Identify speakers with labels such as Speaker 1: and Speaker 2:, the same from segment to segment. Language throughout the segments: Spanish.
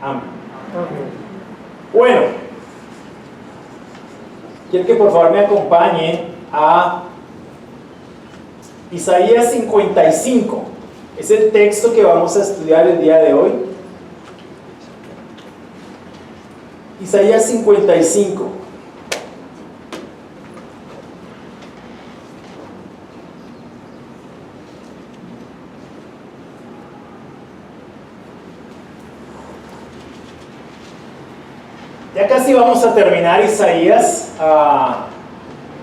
Speaker 1: Amén. Bueno, quiero que por favor me acompañen a Isaías 55. Es el texto que vamos a estudiar el día de hoy. Isaías 55. Ya casi vamos a terminar Isaías.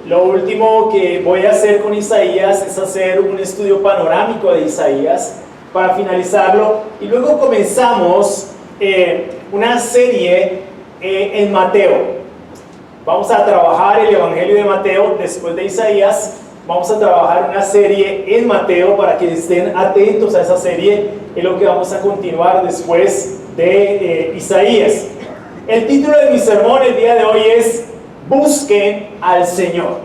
Speaker 1: Lo último que voy a hacer con Isaías es hacer un estudio panorámico de Isaías para finalizarlo, y luego comenzamos una serie en Mateo. Vamos a trabajar el Evangelio de Mateo después de Isaías. Vamos a trabajar una serie en Mateo para que estén atentos a esa serie. Es lo que vamos a continuar después de Isaías. El título de mi sermón el día de hoy es Busquen al Señor.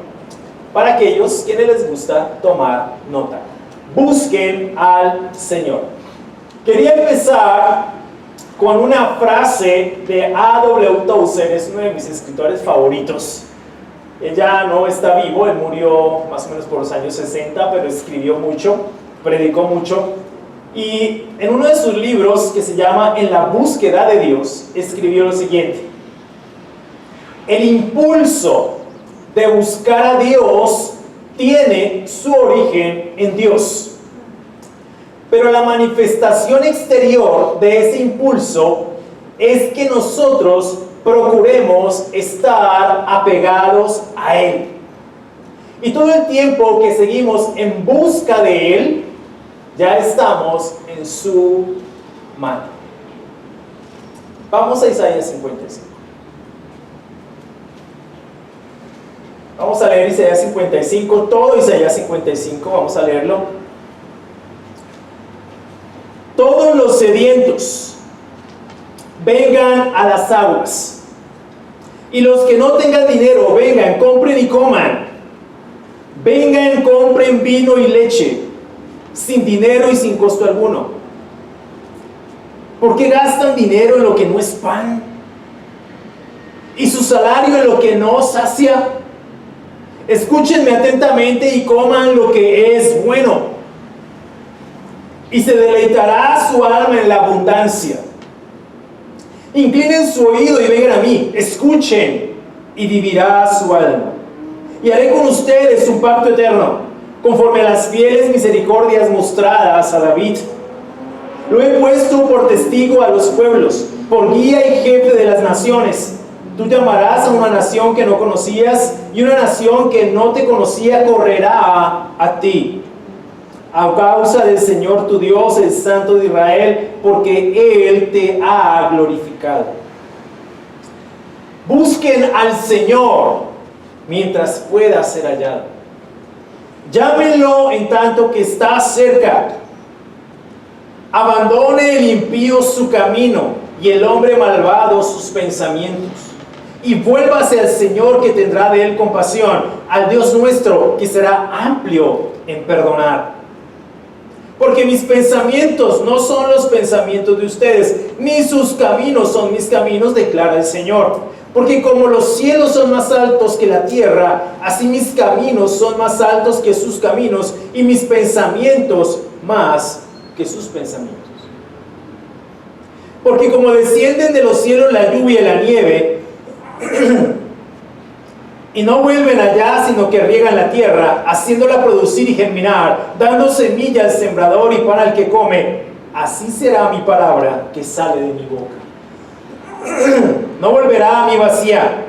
Speaker 1: Para aquellos quienes les gusta tomar nota, busquen al Señor. Quería empezar con una frase de A.W. Tozer. Es uno de mis escritores favoritos. Él ya no está vivo, él murió más o menos por los años 60, pero escribió mucho, predicó mucho. Y en uno de sus libros, que se llama En la búsqueda de Dios, escribió lo siguiente: el impulso de buscar a Dios tiene su origen en Dios, pero la manifestación exterior de ese impulso es que nosotros procuremos estar apegados a Él. Y todo el tiempo que seguimos en busca de Él, ya estamos en su mano. Vamos a Isaías 55. Vamos a leer Isaías 55, todo Isaías 55, vamos a leerlo. Todos los sedientos, vengan a las aguas, y los que no tengan dinero, vengan, compren y coman. Vengan, compren vino y leche, sin dinero y sin costo alguno. ¿Por qué gastan dinero en lo que no es pan, y su salario en lo que no sacia? Escúchenme atentamente y coman lo que es bueno, y se deleitará su alma en la abundancia. Inclinen su oído y vengan a mí, escuchen, y vivirá su alma. Y haré con ustedes un pacto eterno, conforme a las fieles misericordias mostradas a David. Lo he puesto por testigo a los pueblos, por guía y jefe de las naciones. Tú llamarás a una nación que no conocías, y una nación que no te conocía correrá a ti, a causa del Señor tu Dios, el Santo de Israel, porque Él te ha glorificado. Busquen al Señor mientras pueda ser hallado. Llámenlo en tanto que está cerca. Abandone el impío su camino, y el hombre malvado sus pensamientos. Y vuélvase al Señor, que tendrá de él compasión, al Dios nuestro, que será amplio en perdonar. Porque mis pensamientos no son los pensamientos de ustedes, ni sus caminos son mis caminos, declara el Señor. Porque como los cielos son más altos que la tierra, así mis caminos son más altos que sus caminos, y mis pensamientos más que sus pensamientos. Porque como descienden de los cielos la lluvia y la nieve, y no vuelven allá, sino que riegan la tierra, haciéndola producir y germinar, dando semilla al sembrador y pan al que come, así será mi palabra que sale de mi boca. No volverá a mí vacía,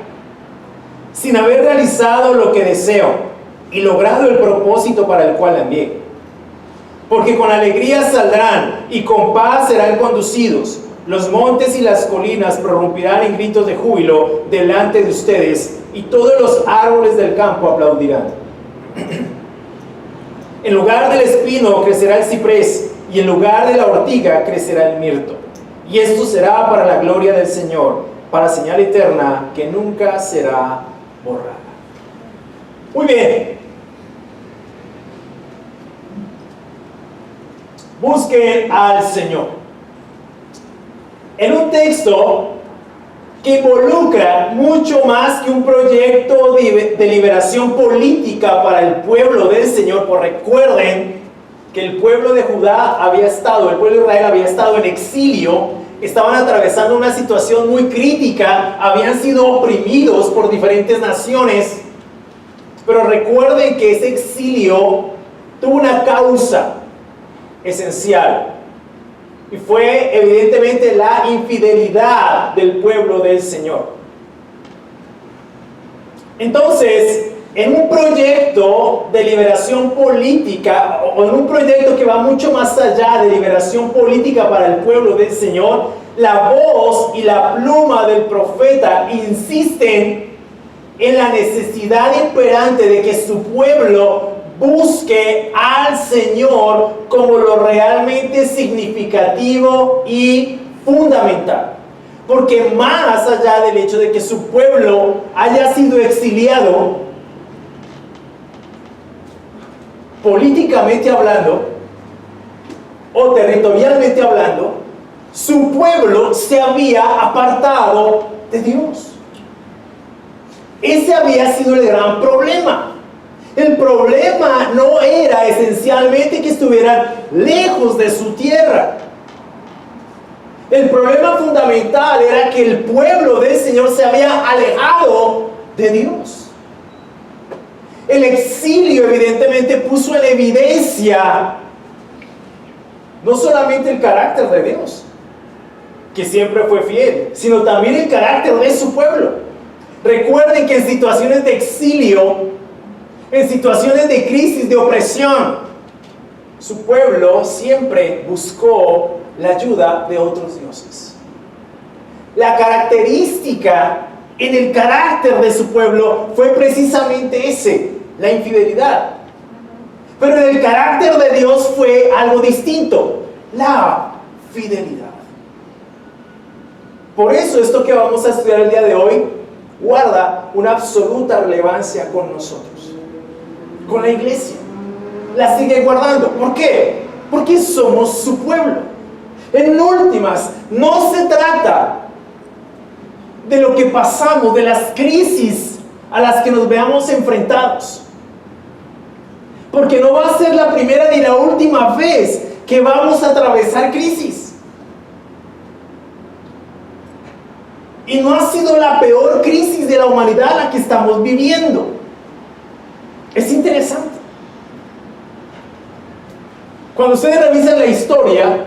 Speaker 1: sin haber realizado lo que deseo y logrado el propósito para el cual la envié. Porque con alegría saldrán y con paz serán conducidos. Los montes y las colinas prorrumpirán en gritos de júbilo delante de ustedes, y todos los árboles del campo aplaudirán. En lugar del espino crecerá el ciprés, y en lugar de la ortiga crecerá el mirto. Y esto será para la gloria del Señor, para señal eterna que nunca será borrada. Muy bien. Busquen al Señor. en un texto que involucra mucho más que un proyecto de liberación política para el pueblo del Señor. Pues recuerden que el pueblo de Judá el pueblo de Israel había estado en exilio, estaban atravesando una situación muy crítica, habían sido oprimidos por diferentes naciones, pero recuerden que ese exilio tuvo una causa esencial, y fue evidentemente la infidelidad del pueblo del Señor. Entonces, en un proyecto de liberación política, o en un proyecto que va mucho más allá de liberación política para el pueblo del Señor, la voz y la pluma del profeta insisten en la necesidad imperante de que su pueblo busque al Señor como lo realmente significativo y fundamental. Porque más allá del hecho de que su pueblo haya sido exiliado, políticamente hablando o territorialmente hablando, su pueblo se había apartado de Dios. Ese había sido el gran problema. El problema no era esencialmente que estuvieran lejos de su tierra. El problema fundamental era que el pueblo del Señor se había alejado de Dios. El exilio evidentemente puso en evidencia no solamente el carácter de Dios, que siempre fue fiel, sino también el carácter de su pueblo. Recuerden que en situaciones de exilio, en situaciones de crisis, de opresión, su pueblo siempre buscó la ayuda de otros dioses. La característica en el carácter de su pueblo fue precisamente ese, la infidelidad. Pero en el carácter de Dios fue algo distinto, la fidelidad. Por eso esto que vamos a estudiar el día de hoy guarda una absoluta relevancia con nosotros, con la iglesia. La sigue guardando. ¿Por qué? Porque somos su pueblo. En últimas, no se trata de lo que pasamos, de las crisis a las que nos veamos enfrentados. Porque no va a ser la primera ni la última vez que vamos a atravesar crisis. Y no ha sido la peor crisis de la humanidad la que estamos viviendo. Es interesante. Cuando ustedes revisan la historia,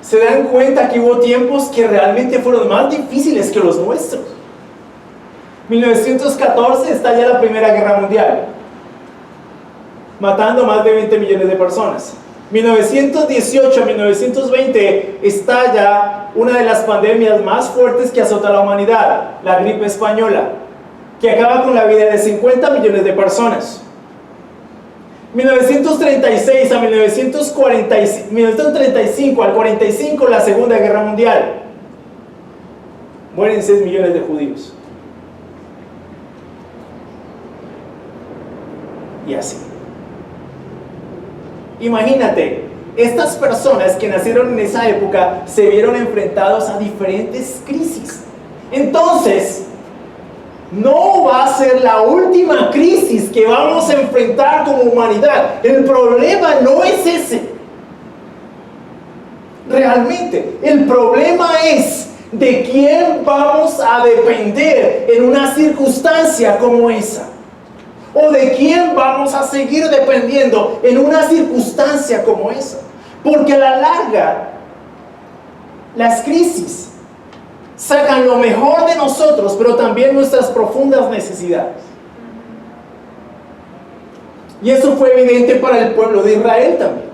Speaker 1: se dan cuenta que hubo tiempos que realmente fueron más difíciles que los nuestros. 1914 estalla la Primera Guerra Mundial, matando más de 20 millones de personas. 1918 a 1920 estalla una de las pandemias más fuertes que azota a la humanidad, la gripe española, que acaba con la vida de 50 millones de personas. 1936 a 1935 al 45, la Segunda Guerra Mundial. Mueren 6 millones de judíos. Y así. Imagínate, estas personas que nacieron en esa época se vieron enfrentados a diferentes crisis. Entonces, no va a ser la última crisis que vamos a enfrentar como humanidad. El problema no es ese. Realmente, el problema es de quién vamos a depender en una circunstancia como esa. ¿O de quién vamos a seguir dependiendo en una circunstancia como esa? Porque a la larga, las crisis sacan lo mejor de nosotros, pero también nuestras profundas necesidades. Y eso fue evidente para el pueblo de Israel también.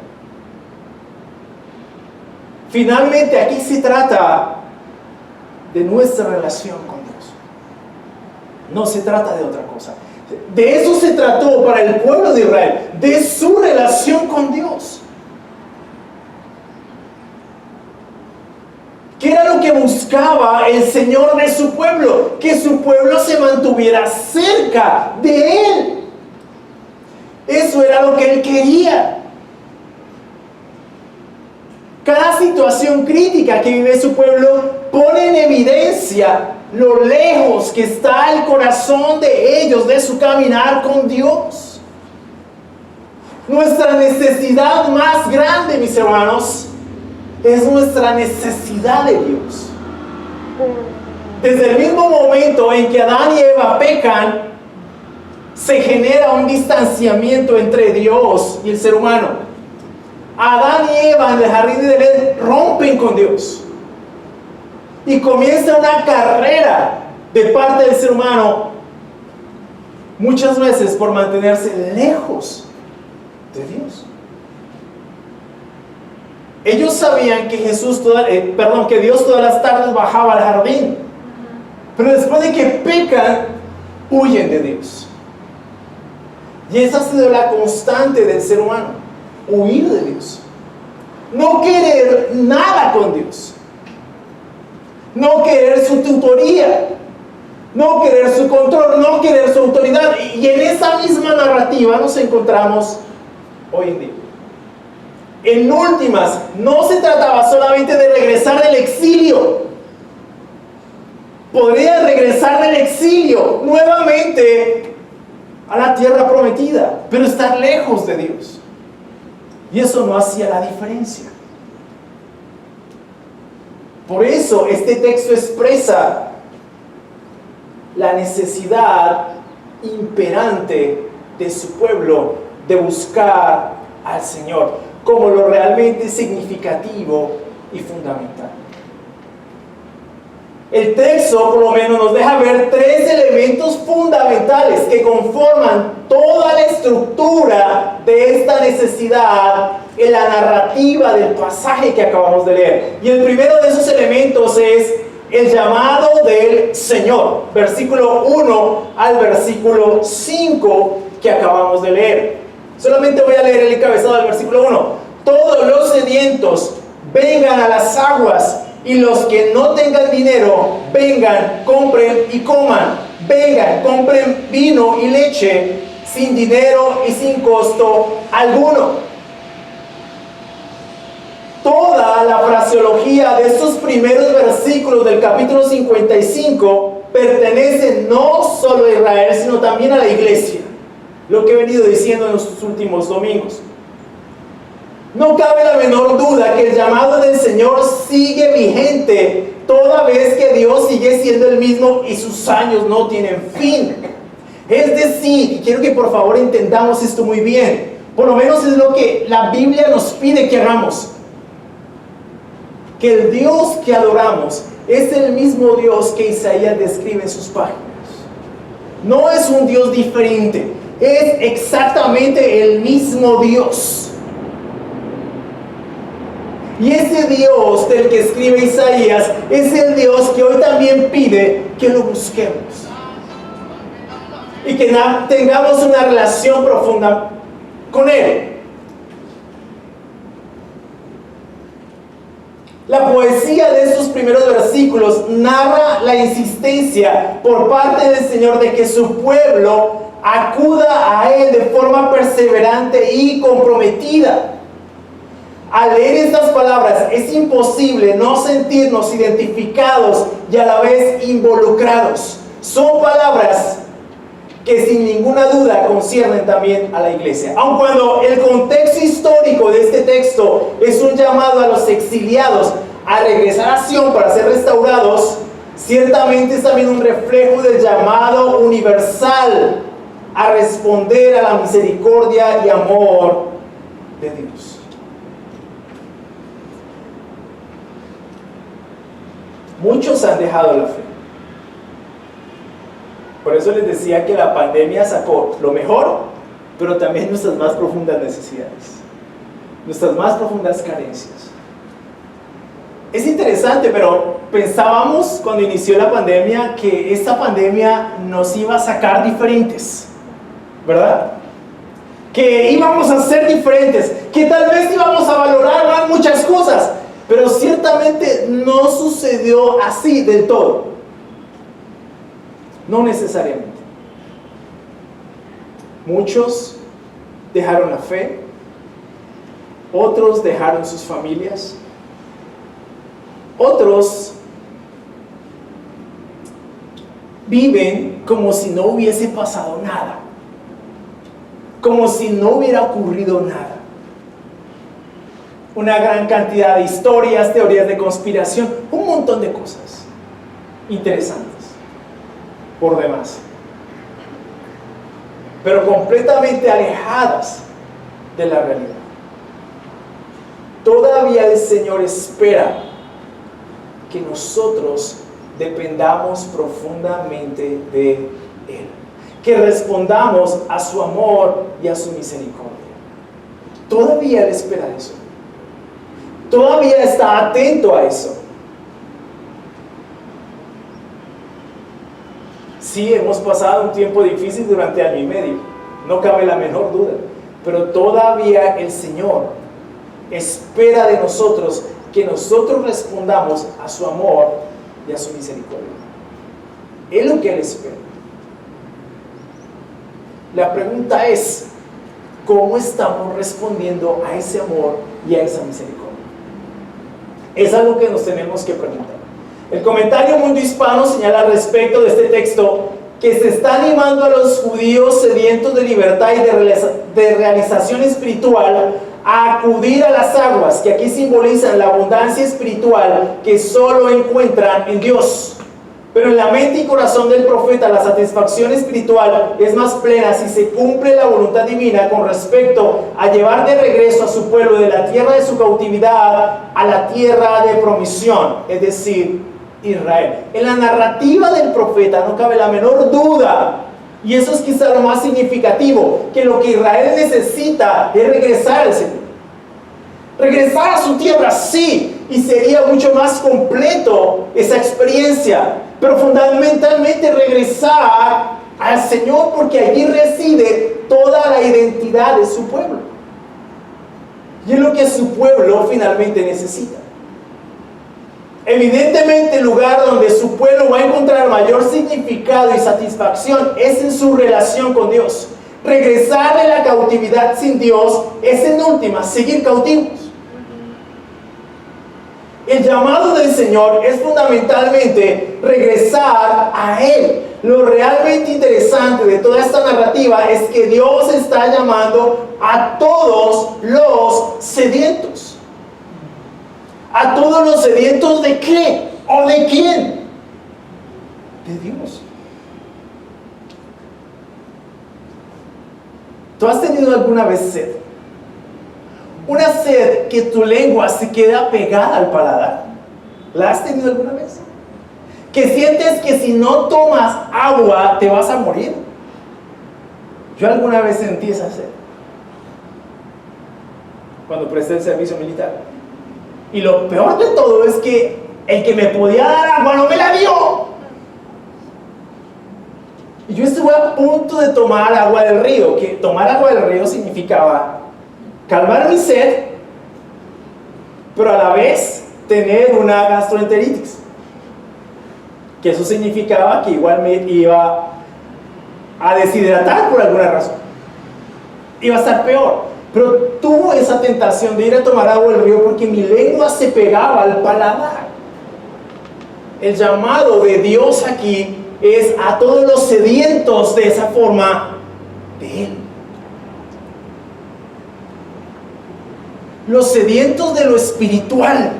Speaker 1: Finalmente, aquí se trata de nuestra relación con Dios. No se trata de otra cosa. De eso se trató para el pueblo de Israel, de su relación con Dios. ¿Qué era lo que buscaba el Señor de su pueblo? Que su pueblo se mantuviera cerca de Él. Eso era lo que Él quería. Cada situación crítica que vive su pueblo pone en evidencia lo lejos que está el corazón de ellos de su caminar con Dios. Nuestra necesidad más grande, mis hermanos, es nuestra necesidad de Dios. Desde el mismo momento en que Adán y Eva pecan, se genera un distanciamiento entre Dios y el ser humano. Adán y Eva en el jardín de Edén rompen con Dios. Y comienza una carrera de parte del ser humano, muchas veces por mantenerse lejos de Dios. Ellos sabían que que Dios todas las tardes bajaba al jardín, pero después de que pecan, huyen de Dios. Y esa ha sido la constante del ser humano, huir de Dios, no querer nada con Dios, no querer su tutoría, no querer su control, no querer su autoridad. Y en esa misma narrativa nos encontramos hoy en día. En últimas, no se trataba solamente de regresar del exilio. Podría regresar del exilio nuevamente a la tierra prometida, pero estar lejos de Dios. Y eso no hacía la diferencia. Por eso este texto expresa la necesidad imperante de su pueblo de buscar al Señor como lo realmente significativo y fundamental. El texto por lo menos nos deja ver tres elementos fundamentales que conforman toda la estructura de esta necesidad en la narrativa del pasaje que acabamos de leer. Y el primero de esos elementos es el llamado del Señor, versículo 1 al versículo 5 que acabamos de leer. Solamente voy a leer el encabezado del versículo 1. Todos los sedientos vengan a las aguas, y los que no tengan dinero, vengan, compren y coman. Vengan, compren vino y leche, sin dinero y sin costo alguno. Toda la fraseología de estos primeros versículos del capítulo 55 pertenece no solo a Israel, sino también a la iglesia. Lo que he venido diciendo en los últimos domingos. No cabe la menor duda que el llamado del Señor sigue vigente toda vez que Dios sigue siendo el mismo y sus años no tienen fin. Es decir, y quiero que por favor entendamos esto muy bien, por lo menos es lo que la Biblia nos pide que hagamos, que el Dios que adoramos es el mismo Dios que Isaías describe en sus páginas. No es un Dios diferente, es exactamente el mismo Dios. Y ese Dios del que escribe Isaías es el Dios que hoy también pide que lo busquemos. Y que tengamos una relación profunda con Él. La poesía de estos primeros versículos narra la insistencia por parte del Señor de que su pueblo acuda a Él de forma perseverante y comprometida. Al leer estas palabras es imposible no sentirnos identificados y a la vez involucrados. Son palabras que sin ninguna duda conciernen también a la iglesia. Aun cuando el contexto histórico de este texto es un llamado a los exiliados a regresar a Sión para ser restaurados, ciertamente es también un reflejo del llamado universal a responder a la misericordia y amor de Dios. Muchos han dejado la fe. Por eso les decía que la pandemia sacó lo mejor, pero también nuestras más profundas necesidades, nuestras más profundas carencias. Es interesante, pero pensábamos cuando inició la pandemia que esta pandemia nos iba a sacar diferentes, ¿verdad? Que íbamos a ser diferentes, que tal vez íbamos a valorar más muchas cosas. Pero ciertamente no sucedió así del todo. No necesariamente. Muchos dejaron la fe, otros dejaron sus familias, Otros viven como si no hubiese pasado nada, como si no hubiera ocurrido nada. Una gran cantidad de historias, teorías de conspiración, un montón de cosas interesantes por demás, pero completamente alejadas de la realidad. Todavía el Señor espera que nosotros dependamos profundamente de Él, que respondamos a su amor y a su misericordia. Todavía Él espera eso. Todavía está atento a eso. Sí, hemos pasado un tiempo difícil durante año y medio, no cabe la menor duda, pero todavía el Señor espera de nosotros que nosotros respondamos a su amor y a su misericordia. Es lo que Él espera. La pregunta es, ¿cómo estamos respondiendo a ese amor y a esa misericordia? Es algo que nos tenemos que preguntar. El comentario Mundo Hispano señala respecto de este texto que se está animando a los judíos sedientos de libertad y de realización espiritual a acudir a las aguas, que aquí simbolizan la abundancia espiritual que solo encuentran en Dios. Pero en la mente y corazón del profeta la satisfacción espiritual es más plena si se cumple la voluntad divina con respecto a llevar de regreso a su pueblo de la tierra de su cautividad a la tierra de promisión, es decir, Israel. En la narrativa del profeta no cabe la menor duda, y eso es quizá lo más significativo, que lo que Israel necesita es regresar al Señor. Regresar a su tierra, sí, y sería mucho más completo esa experiencia, pero fundamentalmente regresar al Señor, porque allí reside toda la identidad de su pueblo. Y es lo que su pueblo finalmente necesita. Evidentemente el lugar donde su pueblo va a encontrar mayor significado y satisfacción es en su relación con Dios. Regresar de la cautividad sin Dios es en última seguir cautivos. El llamado del Señor es fundamentalmente regresar a Él. Lo realmente interesante de toda esta narrativa es que Dios está llamando a todos los sedientos. ¿A todos los sedientos de qué? ¿O de quién? De Dios. ¿Tú has tenido alguna vez sed? Una sed que tu lengua se queda pegada al paladar. ¿La has tenido alguna vez? Que sientes que si no tomas agua te vas a morir. Yo alguna vez sentí esa sed cuando presté el servicio militar. Y lo peor de todo es que el que me podía dar agua no me la dio. Y yo estuve a punto de tomar agua del río, que tomar agua del río significaba calmar mi sed, pero a la vez tener una gastroenteritis, que eso significaba que igual me iba a deshidratar por alguna razón, iba a estar peor. Pero tuvo esa tentación de ir a tomar agua del río porque mi lengua se pegaba al paladar. El llamado de Dios aquí es a todos los sedientos de esa forma de Él. Los sedientos de lo espiritual.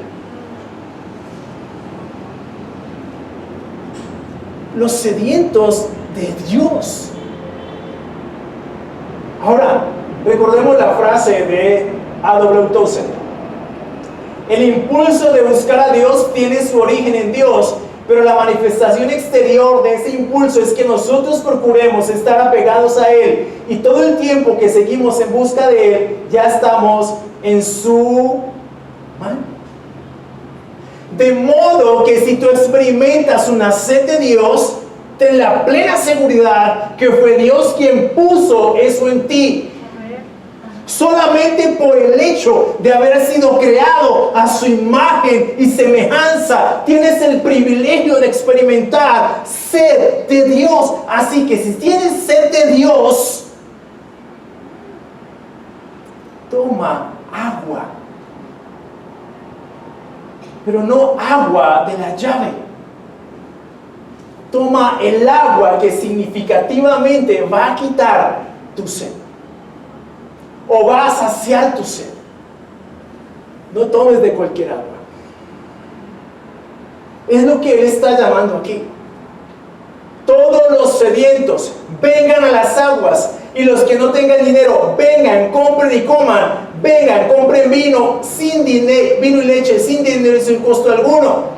Speaker 1: Los sedientos de Dios. Ahora, recordemos la frase de A.W. Tozer. El impulso de buscar a Dios tiene su origen en Dios, pero la manifestación exterior de ese impulso es que nosotros procuremos estar apegados a Él, y todo el tiempo que seguimos en busca de Él, ya estamos en su mano. De modo que si tú experimentas una sed de Dios, ten la plena seguridad que fue Dios quien puso eso en ti. Solamente por el hecho de haber sido creado a su imagen y semejanza, tienes el privilegio de experimentar sed de Dios. Así que si tienes sed de Dios, toma agua. pero no agua de la llave. Toma el agua que significativamente va a quitar tu sed, o va a saciar tu sed. No tomes de cualquier agua. Es lo que Él está llamando aquí. Todos los sedientos, vengan a las aguas, y los que no tengan dinero, vengan, compren y coman. Vengan, compren vino sin dinero, vino y leche sin dinero y sin costo alguno.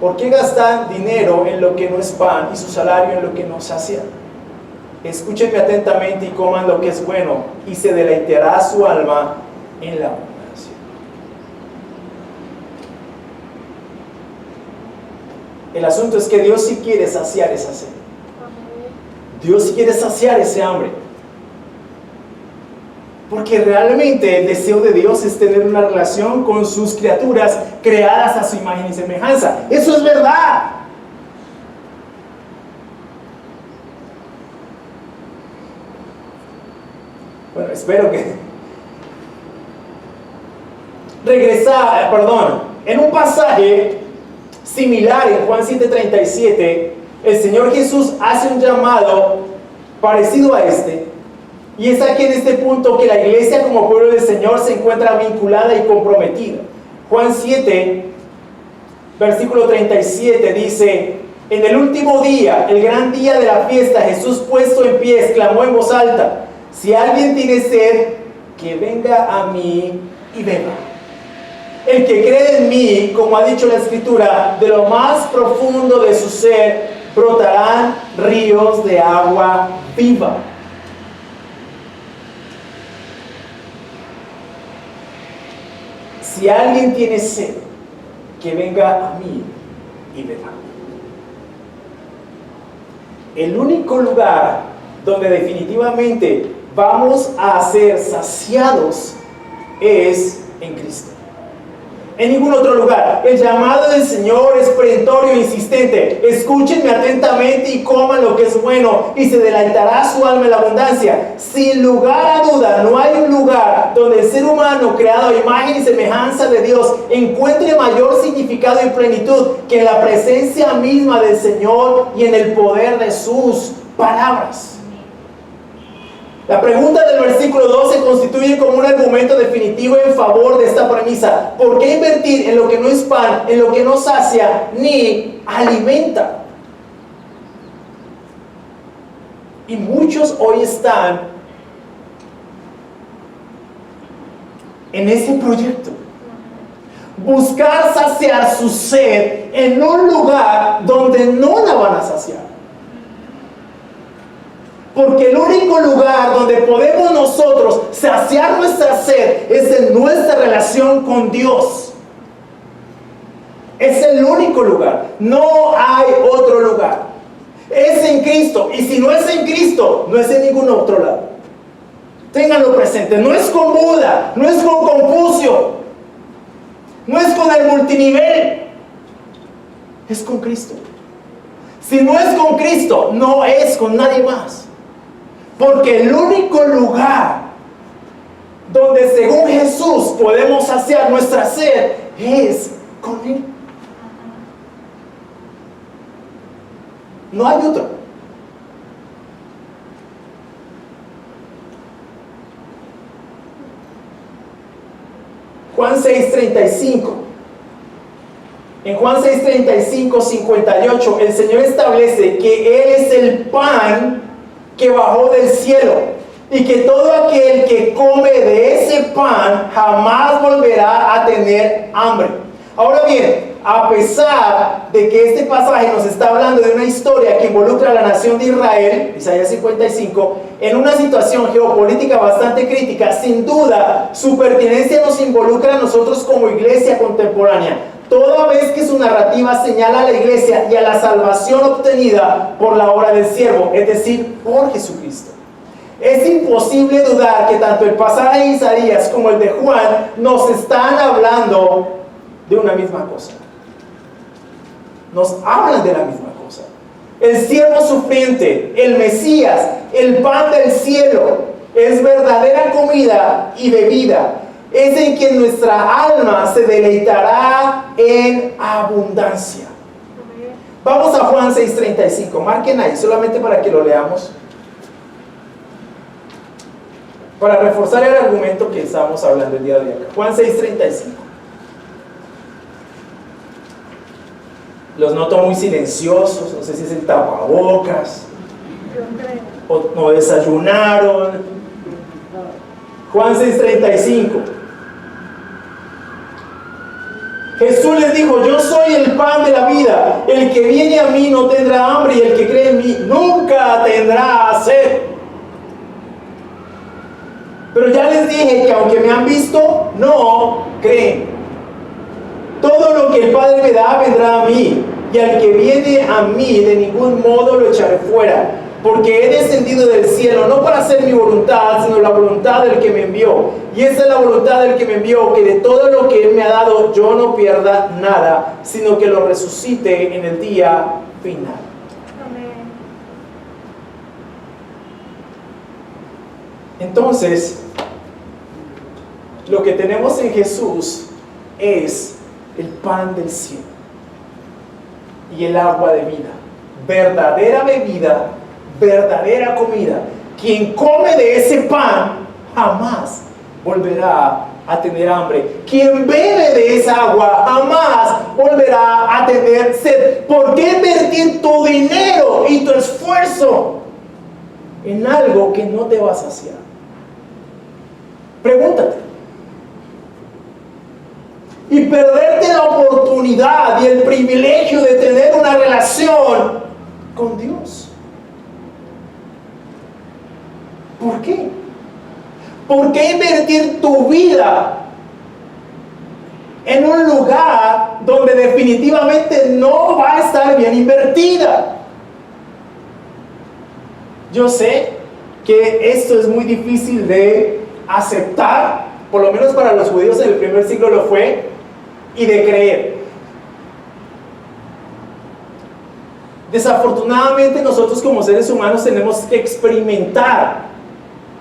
Speaker 1: ¿Por qué gastan dinero en lo que no es pan y su salario en lo que no sacia? Escúchenme atentamente y coman lo que es bueno, y se deleitará su alma en la abundancia. El asunto es que Dios sí quiere saciar esa sed. Dios quiere saciar ese hambre. Porque realmente el deseo de Dios es tener una relación con sus criaturas creadas a su imagen y semejanza. Eso es verdad. Bueno, espero que... En un pasaje similar en Juan 7:37, el Señor Jesús hace un llamado parecido a este, y es aquí en este punto que la iglesia como pueblo del Señor se encuentra vinculada y comprometida. Juan 7, versículo 37 dice: en el último día, el gran día de la fiesta, Jesús puesto en pie exclamó en voz alta: si alguien tiene sed, que venga a mí y beba. El que cree en mí, como ha dicho la Escritura, de lo más profundo de su ser brotarán ríos de agua viva. Si alguien tiene sed, que venga a mí y beba. El único lugar donde definitivamente vamos a ser saciados es en Cristo. En ningún otro lugar. El llamado del Señor es perentorio e insistente: escúchenme atentamente y coman lo que es bueno, y se deleitará su alma en la abundancia. Sin lugar a duda, no hay un lugar donde el ser humano, creado a imagen y semejanza de Dios, encuentre mayor significado y plenitud que en la presencia misma del Señor y en el poder de sus palabras. La pregunta del versículo 12 constituye como un argumento definitivo en favor de esta premisa. ¿Por qué invertir en lo que no es pan, en lo que no sacia ni alimenta? Y muchos hoy están en ese proyecto. Buscar saciar su sed en un lugar donde no la van a saciar. Porque el único lugar donde podemos nosotros saciar nuestra sed es en nuestra relación con Dios. Es el único lugar. No hay otro lugar. Es en Cristo. Y si no es en Cristo, no es en ningún otro lado. Ténganlo presente. No es con Buda, no es con Confucio, no es con el multinivel. Es con Cristo. Si no es con Cristo, no es con nadie más. Porque el único lugar donde según Jesús podemos saciar nuestra sed es con Él. No hay otro. Juan 6:35. En Juan 6:35, 58, el Señor establece que Él es el pan que bajó del cielo, y que todo aquel que come de ese pan jamás volverá a tener hambre. Ahora bien, a pesar de que este pasaje nos está hablando de una historia que involucra a la nación de Israel, Isaías 55, en una situación geopolítica bastante crítica, sin duda su pertinencia nos involucra a nosotros como iglesia contemporánea, toda vez que su narrativa señala a la iglesia y a la salvación obtenida por la obra del siervo, es decir, por Jesucristo. Es imposible dudar que tanto el pasaje de Isaías como el de Juan nos están hablando de una misma cosa. Nos hablan de la misma cosa. El siervo sufriente, el Mesías, el pan del cielo, es verdadera comida y bebida. es en quien nuestra alma se deleitará en abundancia. Vamos a Juan 6:35, marquen ahí, solamente para que lo leamos, para reforzar el argumento que estamos hablando el día de hoy. Juan 6:35. Los noto muy silenciosos, no sé si es el tapabocas, o no desayunaron. Juan 6:35. Jesús les dijo: yo soy el pan de la vida, el que viene a mí no tendrá hambre, y el que cree en mí nunca tendrá sed. Pero ya les dije que aunque me han visto, no creen. Todo lo que el Padre me da vendrá a mí, y al que viene a mí de ningún modo lo echaré fuera, porque he descendido del cielo no para hacer mi voluntad, sino la voluntad del que me envió. Y esa es la voluntad del que me envió, que de todo lo que Él me ha dado yo no pierda nada, sino que lo resucite en el día final. Amén. Entonces, lo que tenemos en Jesús es el pan del cielo y el agua de vida, verdadera bebida, verdadera comida. Quien come de ese pan jamás volverá a tener hambre. Quien bebe de esa agua jamás volverá a tener sed. ¿Por qué invertir tu dinero y tu esfuerzo en algo que no te va a saciar? Pregúntate. Y perderte la oportunidad y el privilegio de tener una relación con Dios. ¿Por qué? ¿Por qué invertir tu vida en un lugar donde definitivamente no va a estar bien invertida? Yo sé que esto es muy difícil de aceptar, por lo menos para los judíos en el primer siglo lo fue, y de creer. Desafortunadamente nosotros como seres humanos tenemos que experimentar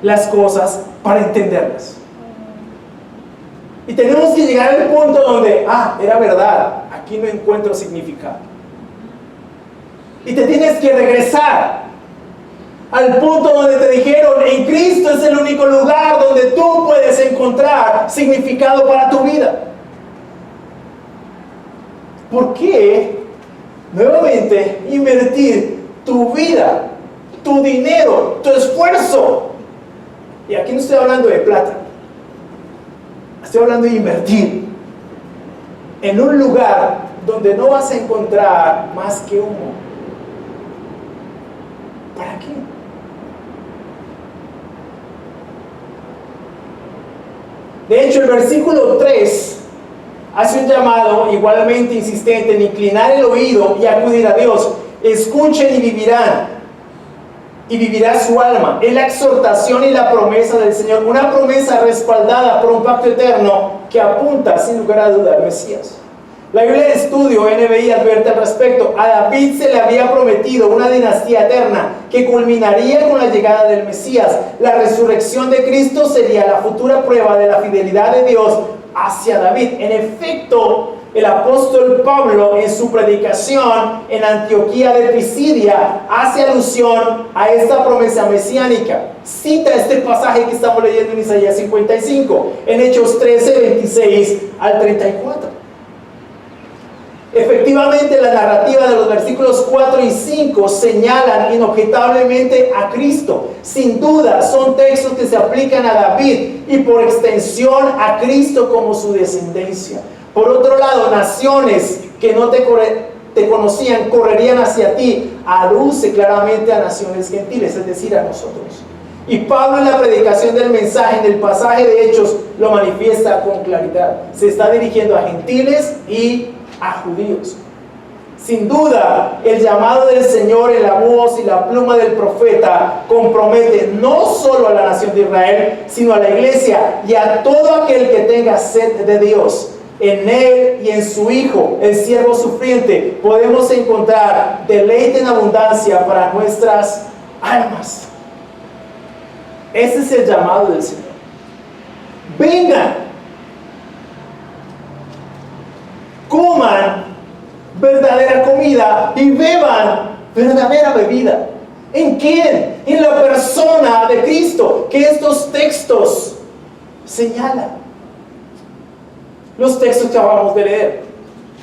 Speaker 1: las cosas para entenderlas. Y tenemos que llegar al punto donde, era verdad, aquí no encuentro significado. Y te tienes que regresar al punto donde te dijeron: en Cristo es el único lugar donde tú puedes encontrar significado para tu vida. ¿Por qué nuevamente invertir tu vida, tu dinero, tu esfuerzo? Y aquí no estoy hablando de plata, estoy hablando de invertir en un lugar donde no vas a encontrar más que humo. ¿Para qué? De hecho, el versículo 3 hace un llamado igualmente insistente en inclinar el oído y acudir a Dios. Escuchen y vivirán, y vivirá su alma. Es la exhortación y la promesa del Señor, una promesa respaldada por un pacto eterno que apunta sin lugar a duda al Mesías. La Biblia de Estudio NBI advierte al respecto: a David se le había prometido una dinastía eterna que culminaría con la llegada del Mesías. La resurrección de Cristo sería la futura prueba de la fidelidad de Dios hacia David. En efecto, el apóstol Pablo en su predicación en Antioquía de Pisidia hace alusión a esta promesa mesiánica. Cita este pasaje que estamos leyendo en Isaías 55, en Hechos 13, 26 al 34. Efectivamente, la narrativa de los versículos 4 y 5 señalan inobjetablemente a Cristo. Sin duda, son textos que se aplican a David y por extensión a Cristo como su descendencia. Por otro lado, naciones que no te conocían correrían hacia ti. Aduce claramente a naciones gentiles, es decir, a nosotros. Y Pablo en la predicación del mensaje, en el pasaje de Hechos, lo manifiesta con claridad. Se está dirigiendo a gentiles y a judíos. Sin duda, el llamado del Señor en la voz y la pluma del profeta compromete no solo a la nación de Israel, sino a la iglesia y a todo aquel que tenga sed de Dios. En Él y en su Hijo, el siervo sufriente, podemos encontrar deleite en abundancia para nuestras almas. Ese es el llamado del Señor. Vengan, coman verdadera comida y beban verdadera bebida. ¿En quién? En la persona de Cristo, que estos textos señalan. Los textos que acabamos de leer,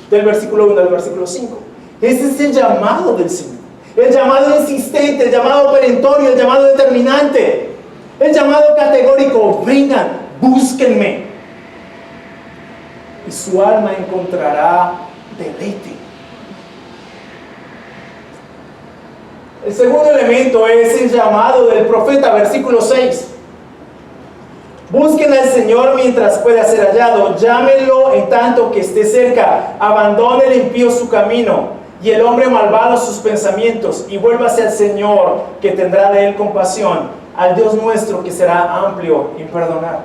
Speaker 1: del versículo 1 al versículo 5. Ese es el llamado del Señor. El llamado insistente, el llamado perentorio, el llamado determinante, el llamado categórico. Vengan, búsquenme. Y su alma encontrará deleite. El segundo elemento es el llamado del profeta, versículo 6. Busquen al Señor mientras pueda ser hallado, llámenlo en tanto que esté cerca, abandone el impío su camino y el hombre malvado sus pensamientos, y vuélvase al Señor, que tendrá de él compasión, al Dios nuestro, que será amplio en perdonar.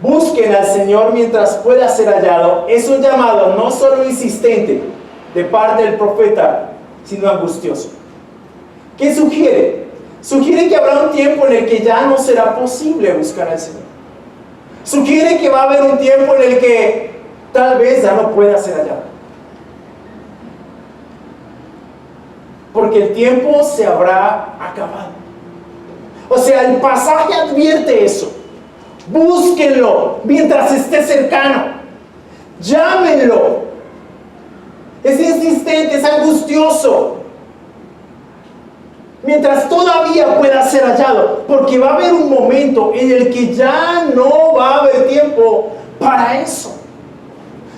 Speaker 1: Busquen al Señor mientras pueda ser hallado. Es un llamado no solo insistente de parte del profeta, sino angustioso. ¿Qué sugiere? Sugiere que habrá un tiempo en el que ya no será posible buscar al Señor. Sugiere que va a haber un tiempo en el que tal vez ya no pueda ser hallado. Porque el tiempo se habrá acabado. O sea, el pasaje advierte eso. Búsquenlo mientras esté cercano. Llámenlo. Es insistente, es angustioso. Mientras todavía pueda ser hallado. Porque va a haber un momento en el que ya no va a haber tiempo para eso.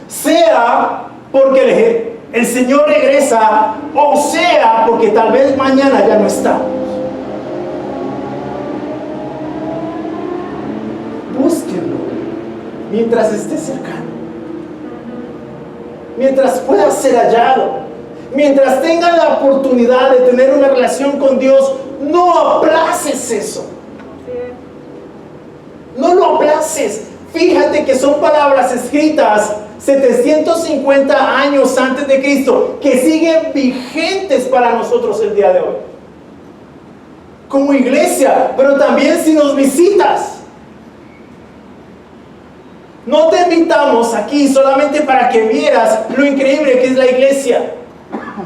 Speaker 1: Sea porque el Señor regresa, o sea porque tal vez mañana ya no está. Búsquenlo mientras esté cercano, mientras pueda ser hallado, mientras tengan la oportunidad de tener una relación con Dios. No aplaces eso, no lo aplaces. Fíjate que son palabras escritas 750 años antes de Cristo, que siguen vigentes para nosotros el día de hoy como iglesia, pero también si nos visitas. No te invitamos aquí solamente para que vieras lo increíble que es la iglesia,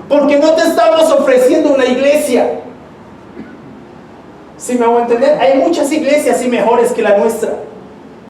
Speaker 1: porque no te estamos ofreciendo una iglesia. Si me hago entender, hay muchas iglesias y mejores que la nuestra.